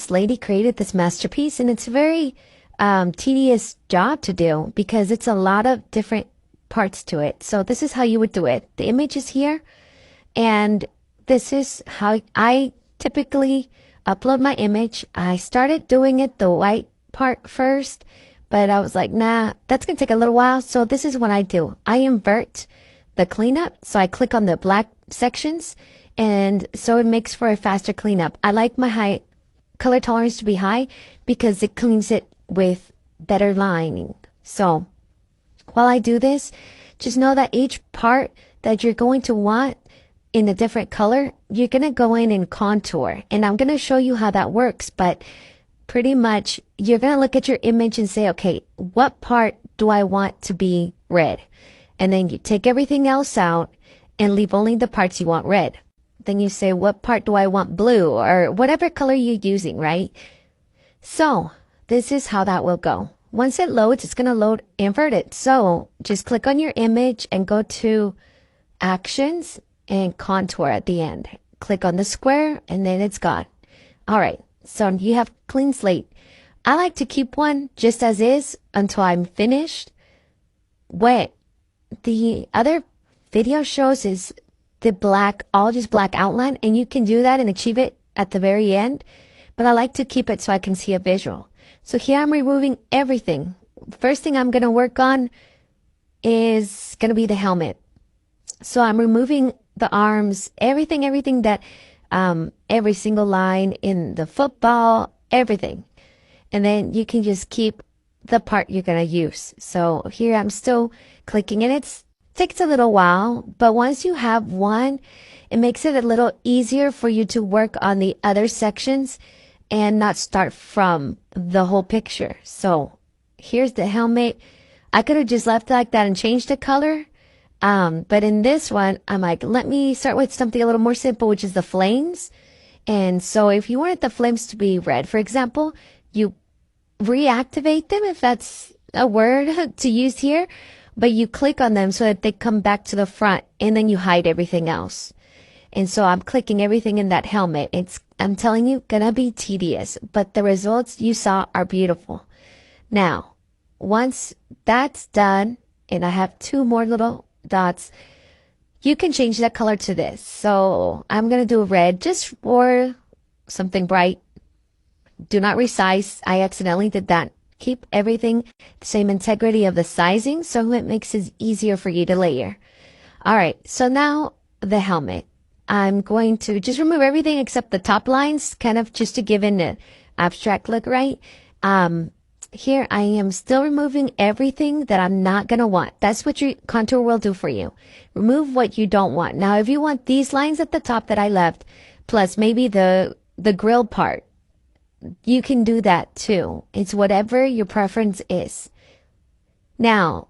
this lady created this masterpiece, and it's a very tedious job to do because it's a lot of different parts to it. So this is how you would do it. The image is here, and this is how I typically upload my image. I started doing it the white part first, but I was like, nah, that's going to take a little while. So this is what I do. I invert the cleanup. So I click on the black sections, and so it makes for a faster cleanup. I like my high color tolerance to be high because it cleans it with better lining. So while I do this, just know that each part that you're going to want in a different color, you're going to go in and contour. And I'm going to show you how that works. But pretty much you're going to look at your image and say, okay, what part do I want to be red? And then you take everything else out and leave only the parts you want red. Then you say, what part do I want blue, or whatever color you're using, right? So this is how that will go. Once it loads, it's going to load inverted. So just click on your image and go to actions and contour at the end. Click on the square and then it's gone. All right. So you have clean slate. I like to keep one just as is until I'm finished. What the other video shows is the black, all just black outline, and you can do that and achieve it at the very end. But I like to keep it so I can see a visual. So here I'm removing everything. First thing I'm going to work on is going to be the helmet. So I'm removing the arms, everything that, every single line in the football, everything. And then you can just keep the part you're going to use. So here I'm still clicking, and it takes a little while, but once you have one, it makes it a little easier for you to work on the other sections and not start from the whole picture. So here's the helmet. I could have just left it like that and changed the color. But in this one, I'm like, let me start with something a little more simple, which is the flames. And so if you wanted the flames to be red, for example, you reactivate them, if that's a word to use here, but you click on them so that they come back to the front, and then you hide everything else. And so I'm clicking everything in that helmet. I'm telling you, gonna be tedious, but the results you saw are beautiful. Now, once that's done, and I have two more little dots, you can change that color to this. So I'm gonna do red just for something bright. Do not resize. I accidentally did that. Keep everything the same integrity of the sizing so it makes it easier for you to layer. All right, so now the helmet. I'm going to just remove everything except the top lines, kind of just to give it an abstract look, right? Here I am still removing everything that I'm not going to want. That's what your contour will do for you. Remove what you don't want. Now, if you want these lines at the top that I left, plus maybe the grill part, you can do that too. It's whatever your preference is. Now,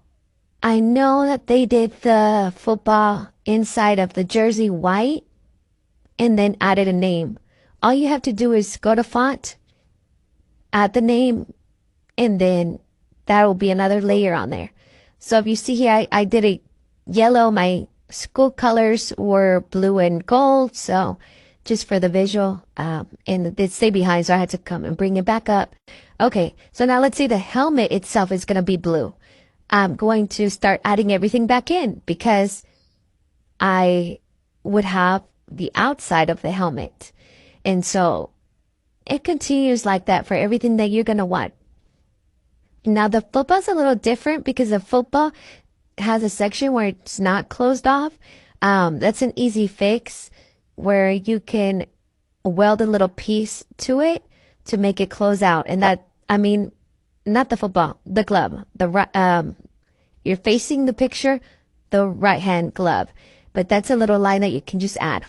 I know that they did the football inside of the jersey white and then added a name. All you have to do is go to font, add the name, and then that will be another layer on there. So if you see here, I did a yellow. My school colors were blue and gold. So just for the visual, and it stayed behind, so I had to come and bring it back up. Okay, so now let's say the helmet itself is going to be blue. I'm going to start adding everything back in because I would have the outside of the helmet. And so it continues like that for everything that you're going to want. Now the football's a little different because the football has a section where it's not closed off. That's an easy fix where you can weld a little piece to it to make it close out. And that, I mean, not the football, the glove, you're facing the picture, the right hand glove, but that's a little line that you can just add.